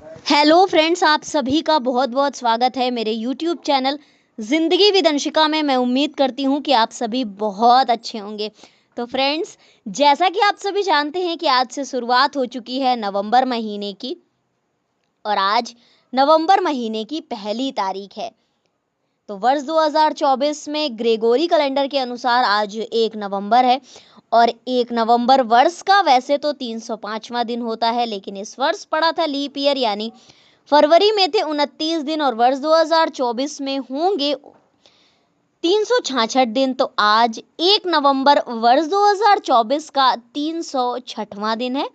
Hello friends, आप सभी का बहुत बहुत स्वागत है मेरे यूट्यूब चैनल ज़िंदगी विद अंशिका में। मैं उम्मीद करती हूँ कि आप सभी बहुत अच्छे होंगे। तो फ्रेंड्स, जैसा कि आप सभी जानते हैं कि आज से शुरुआत हो चुकी है नवंबर महीने की, और आज नवंबर महीने की पहली तारीख है। तो वर्ष 2024 में ग्रेगोरी कैलेंडर के अनुसार आज 1 नवंबर है, और 1 नवंबर वर्ष का वैसे तो 305वां दिन होता है, लेकिन इस वर्ष पड़ा था लीप ईयर, यानी फरवरी में थे 29 दिन और वर्ष 2024 में होंगे 366 दिन। तो आज 1 नवंबर वर्ष 2024 का 306वां दिन है,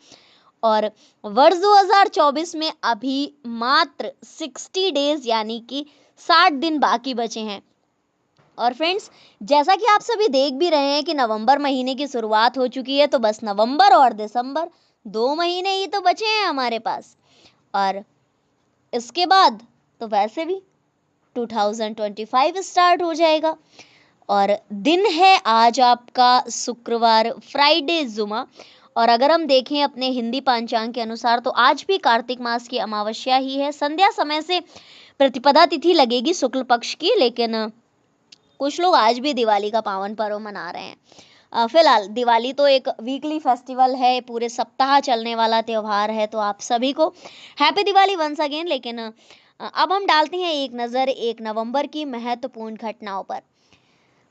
और वर्ष 2024 में अभी मात्र 60 डेज यानी कि 60 दिन बाकी बचे हैं। और फ्रेंड्स, जैसा कि आप सभी देख भी रहे हैं कि नवंबर महीने की शुरुआत हो चुकी है, तो बस नवंबर और दिसंबर 2 महीने ही तो बचे हैं हमारे पास, और इसके बाद तो वैसे भी 2025 स्टार्ट हो जाएगा। और दिन है आज आपका शुक्रवार, फ्राइडे जुमा। और अगर हम देखें अपने हिंदी पंचांग के अनुसार तो आज भी कार्तिक मास की अमावस्या ही है। संध्या समय से प्रतिपदा तिथि लगेगी शुक्ल पक्ष की, लेकिन कुछ लोग आज भी दिवाली का पावन पर्व मना रहे हैं। फिलहाल दिवाली तो एक वीकली फेस्टिवल है, पूरे सप्ताह चलने वाला त्यौहार है, तो आप सभी को हैप्पी दिवाली वंस अगेन। लेकिन अब हम डालते हैं एक नज़र 1 नवंबर की महत्वपूर्ण घटनाओं पर।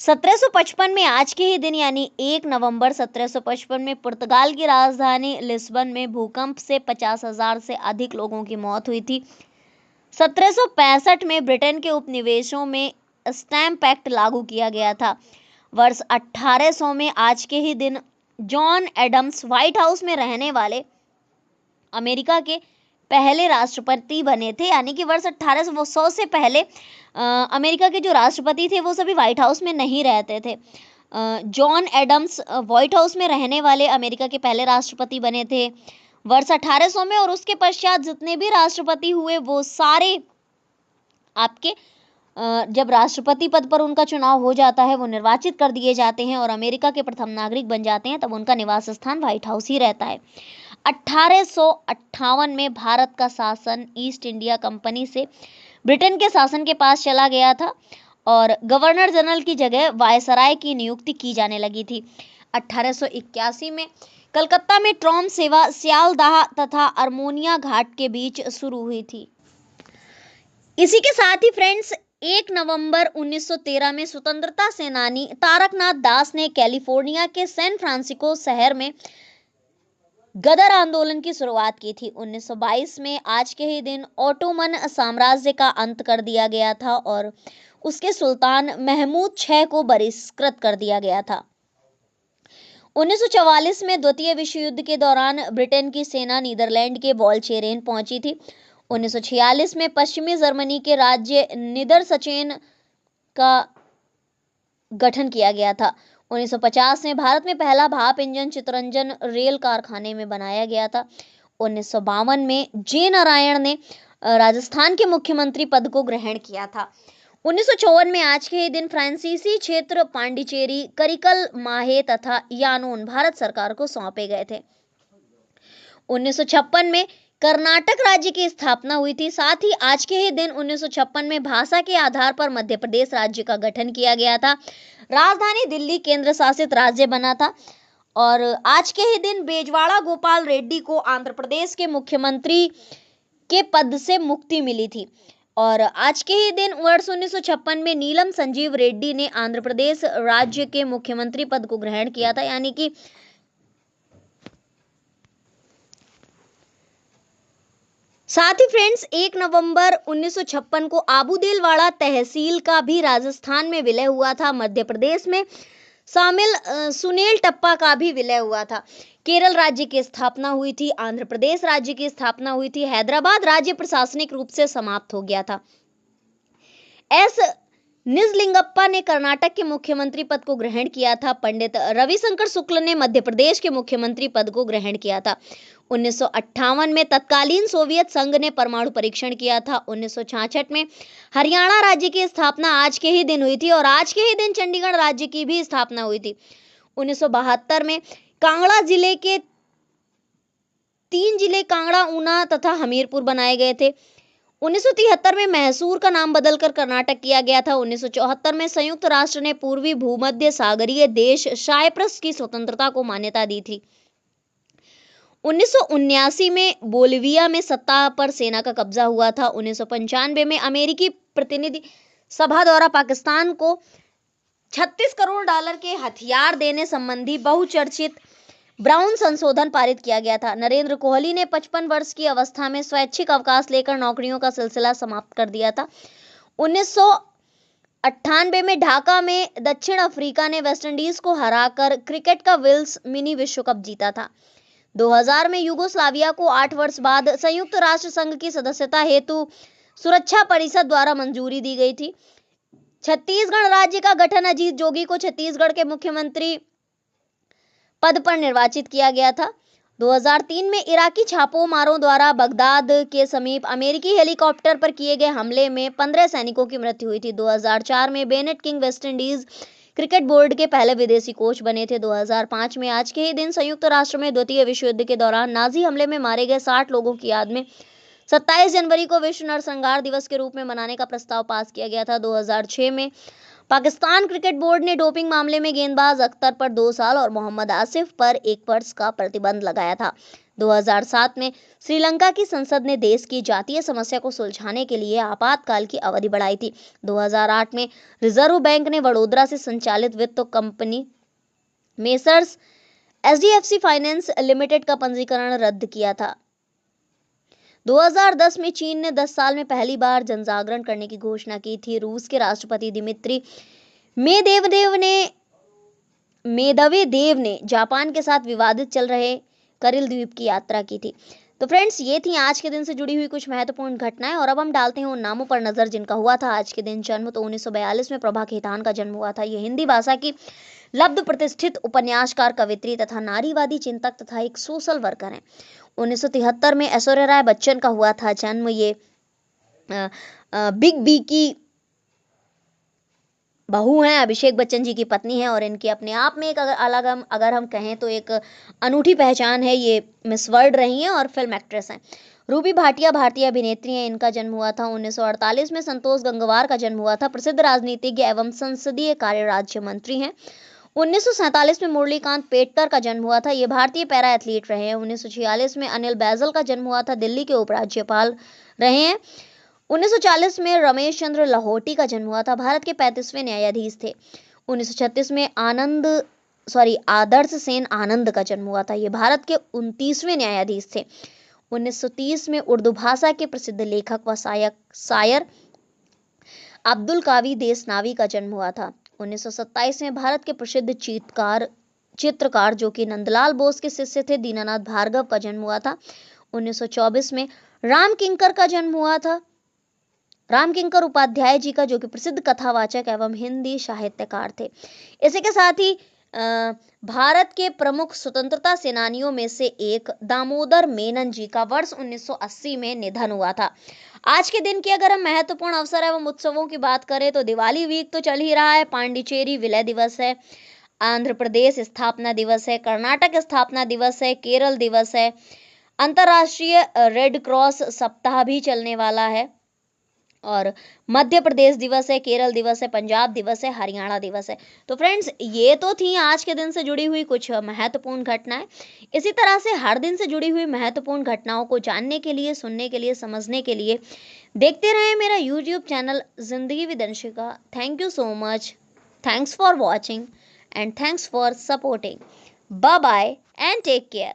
1755 में आज के ही दिन यानी 1 नवंबर 1755 में पुर्तगाल की राजधानी लिस्बन में भूकंप से 50,000 से अधिक लोगों की मौत हुई थी। 1765 में ब्रिटेन के उपनिवेशों में स्टैम्प एक्ट लागू किया गया था। वर्ष 1800 में आज के ही दिन जॉन एडम्स व्हाइट हाउस में रहने वाले अमेरिका के पहले राष्ट्रपति बने थे, यानी कि वर्ष 1800 से पहले अमेरिका के जो राष्ट्रपति थे वो सभी व्हाइट हाउस में नहीं रहते थे। जॉन एडम्स व्हाइट हाउस में रहने वाले अमेरिका के पहले राष्ट्रपति बने थे वर्ष 1800 में, और उसके पश्चात जितने भी राष्ट्रपति हुए वो सारे आपके जब राष्ट्रपति पद पर उनका चुनाव हो जाता है वो निर्वाचित कर दिए जाते हैं और अमेरिका के प्रथम नागरिक बन जाते हैं, तब उनका निवास स्थान व्हाइट हाउस ही रहता है। 1858 में भारत का शासन ईस्ट इंडिया कंपनी से ब्रिटेन के शासन के पास चला गया था और गवर्नर जनरल की जगह वायसराय की नियुक्ति की जाने लगी थी। 1881 में कलकत्ता में ट्राम सेवा सियालदाह तथा अरमोनिया घाट के बीच शुरू हुई थी। इसी के साथ ही फ्रेंड्स, 1 नवंबर 1913 में स्वतंत्रता सेनानी तारकनाथ दास ने कैलिफोर्निया के सैन फ्रांसिस्को शहर में गदर आंदोलन की शुरुआत की थी। 1922 में आज के ही दिन ओटोमन साम्राज्य का अंत कर दिया गया था और उसके सुल्तान महमूद छह को बहिष्कृत कर दिया गया था। 1944 में द्वितीय विश्व युद्ध के दौरान ब्रिटेन की सेना नीदरलैंड के वॉल्चेरेन पहुंची थी। 1946 में पश्चिमी जर्मनी के राज्य नीदरसचेन का गठन किया गया था। 1950 में भारत में पहला भाप इंजन चितरंजन रेल कारखाने में बनाया गया था। 1952 में जे नारायण ने राजस्थान के मुख्यमंत्री पद को ग्रहण किया था। 1954 में आज के ही दिन फ्रांसीसी क्षेत्र पांडिचेरी, करिकल, माहे तथा यानोन भारत सरकार को सौंपे गए थे। 1956 में कर्नाटक राज्य की स्थापना हुई थी। साथ ही आज के ही दिन 1956 में भाषा के आधार पर मध्य प्रदेश राज्य का गठन किया गया था। राजधानी दिल्ली केंद्र शासित राज्य बना था। और आज के ही दिन बेजवाड़ा गोपाल रेड्डी को आंध्र प्रदेश के मुख्यमंत्री के पद से मुक्ति मिली थी। और आज के ही दिन वर्ष 1956 में नीलम संजीव रेड्डी ने आंध्र प्रदेश राज्य के मुख्यमंत्री पद को ग्रहण किया था, यानी कि साथ ही फ्रेंड्स, 1 नवंबर 1956 को आबूदेलवाड़ा तहसील का भी राजस्थान में विलय हुआ था। मध्य प्रदेश में शामिल सुनील टप्पा का भी विलय हुआ था। केरल राज्य की स्थापना हुई थी। आंध्र प्रदेश राज्य की स्थापना हुई थी। हैदराबाद राज्य प्रशासनिक रूप से समाप्त हो गया था। एस निजलिंगप्पा ने कर्नाटक के मुख्यमंत्री पद को ग्रहण किया था। पंडित रविशंकर शुक्ल ने मध्य प्रदेश के मुख्यमंत्री पद को ग्रहण किया था। 1958 में तत्कालीन सोवियत संघ ने परमाणु परीक्षण किया था। 1966 में हरियाणा राज्य की स्थापना आज के ही दिन हुई थी और आज के ही दिन चंडीगढ़ राज्य की भी स्थापना हुई थी। 1972 में कांगड़ा जिले के 3 जिले कांगड़ा, ऊना तथा हमीरपुर बनाए गए थे। 1973 में मैसूर का नाम बदलकर कर्नाटक किया गया था। 1974 में संयुक्त राष्ट्र ने पूर्वी भूमध्य सागरीय देश साइप्रस की स्वतंत्रता को मान्यता दी थी। 1979 में बोलिविया में सत्ता पर सेना का कब्जा हुआ था। 1995 में अमेरिकी प्रतिनिधि सभा द्वारा पाकिस्तान को 36 करोड़ डॉलर के हथियार देने संबंधी बहुचर्चित ब्राउन संशोधन पारित किया गया था। नरेंद्र कोहली ने 55 वर्ष की अवस्था में स्वैच्छिक अवकाश लेकर नौकरियों का सिलसिला समाप्त कर दिया था। 1998 में ढाका में दक्षिण अफ्रीका ने वेस्टइंडीज को हराकर क्रिकेट का विल्स मिनी विश्व कप जीता था। 2000 में यूगोस्लाविया को 8 वर्ष बाद संयुक्त राष्ट्र संघ की सदस्यता हेतु सुरक्षा परिषद द्वारा मंजूरी दी गई थी। छत्तीसगढ़ राज्य का गठन अजीत जोगी को छत्तीसगढ़ के मुख्यमंत्री पद पर निर्वाचित किया गया था। 2003 में इराकी छापोमारों द्वारा बगदाद के समीप अमेरिकी हेलीकॉप्टर पर किए गए हमले में 15 सैनिकों की मृत्यु हुई थी। 2004 में Bennett king West Indies cricket board के पहले विदेशी कोच बने थे। 2005 में आज के ही दिन संयुक्त राष्ट्र में द्वितीय विश्व युद्ध के दौरान नाजी हमले में मारे गए 60 लोगों की याद में 27 जनवरी को विश्व नरसंहार दिवस के रूप में मनाने का प्रस्ताव पास किया गया था। 2006 में पाकिस्तान क्रिकेट बोर्ड ने डोपिंग मामले में गेंदबाज अख्तर पर 2 साल और मोहम्मद आसिफ पर 1 वर्ष का प्रतिबंध लगाया था। 2007 में श्रीलंका की संसद ने देश की जातीय समस्या को सुलझाने के लिए आपातकाल की अवधि बढ़ाई थी। 2008 में रिजर्व बैंक ने वडोदरा से संचालित वित्त company messrs HDFC finance limited का पंजीकरण रद्द किया था। 2010 में चीन ने 10 साल में पहली बार जनजागरण करने की घोषणा की थी। रूस के राष्ट्रपति दिमित्री मेदवेदेव ने जापान के साथ विवादित चल रहे करिल द्वीप की यात्रा की थी। तो फ्रेंड्स, ये थी आज के दिन से जुड़ी हुई कुछ महत्वपूर्ण घटनाएं और अब हम डालते हैं उन नामों पर नजर जिनका हुआ था आज के दिन जन्म। तो 1942 में प्रभा खेतान का जन्म हुआ था। ये हिंदी भाषा की लब्ध प्रतिष्ठित उपन्यासकार, कवित्री तथा नारीवादी चिंतक तथा एक सोशल वर्कर हैं। 1973 में ऐश्वर्या राय बच्चन का हुआ था जन्म। ये बिग बी की बहू हैं, अभिषेक बच्चन जी की पत्नी है और इनके अपने आप में एक अगर हम कहें तो एक अनूठी पहचान है। ये मिस वर्ल्ड रही हैं और फिल्म एक्ट्रेस हैं। रूबी भाटिया भारतीय अभिनेत्री हैं। इनका जन्म हुआ था 1948 में। संतोष गंगवार का जन्म हुआ था। प्रसिद्ध राजनीतिज्ञ एवं संसदीय कार्य राज्य मंत्री हैं। 1947 में मुरलीकांत पेटकर का जन्म हुआ था। ये भारतीय पैरा एथलीट रहे हैं। 1946 में अनिल बैजल का जन्म हुआ था। दिल्ली के उपराज्यपाल रहे हैं। 1940 में रमेश चंद्र लाहौटी का जन्म हुआ था। भारत के 35वें न्यायाधीश थे। 1936 में आदर्श सेन आनंद का जन्म हुआ था। ये भारत के 29वें न्यायाधीश थे। 1930 में उर्दू भाषा के प्रसिद्ध लेखक व शायर अब्दुल कावी देसनावी का जन्म हुआ था। 1927 में भारत के प्रसिद्ध चित्रकार जो कि नंदलाल बोस के शिष्य थे, दीनानाथ भार्गव का जन्म हुआ था। 1924 में राम किंकर का जन्म हुआ था। राम किंकर उपाध्याय जी का, जो कि प्रसिद्ध कथावाचक एवं हिंदी साहित्यकार थे। इसी के साथ ही भारत के प्रमुख स्वतंत्रता सेनानियों में से एक दामोदर मेनन जी का वर्ष 1980 में निधन हुआ था। आज के दिन की अगर हम महत्वपूर्ण अवसर एवं उत्सवों की बात करें तो दिवाली वीक तो चल ही रहा है, पांडिचेरी विलय दिवस है, आंध्र प्रदेश स्थापना दिवस है, कर्नाटक स्थापना दिवस है, केरल दिवस है, अंतर्राष्ट्रीय रेड क्रॉस सप्ताह भी चलने वाला है और मध्य प्रदेश दिवस है, केरल दिवस है, पंजाब दिवस है, हरियाणा दिवस है। तो फ्रेंड्स, ये तो थी आज के दिन से जुड़ी हुई कुछ महत्वपूर्ण घटनाएं। इसी तरह से हर दिन से जुड़ी हुई महत्वपूर्ण घटनाओं को जानने के लिए, सुनने के लिए, समझने के लिए देखते रहें मेरा यूट्यूब चैनल जिंदगी with Anshika. Thank you so much, thanks for watching and thanks for supporting. Bye bye and take care.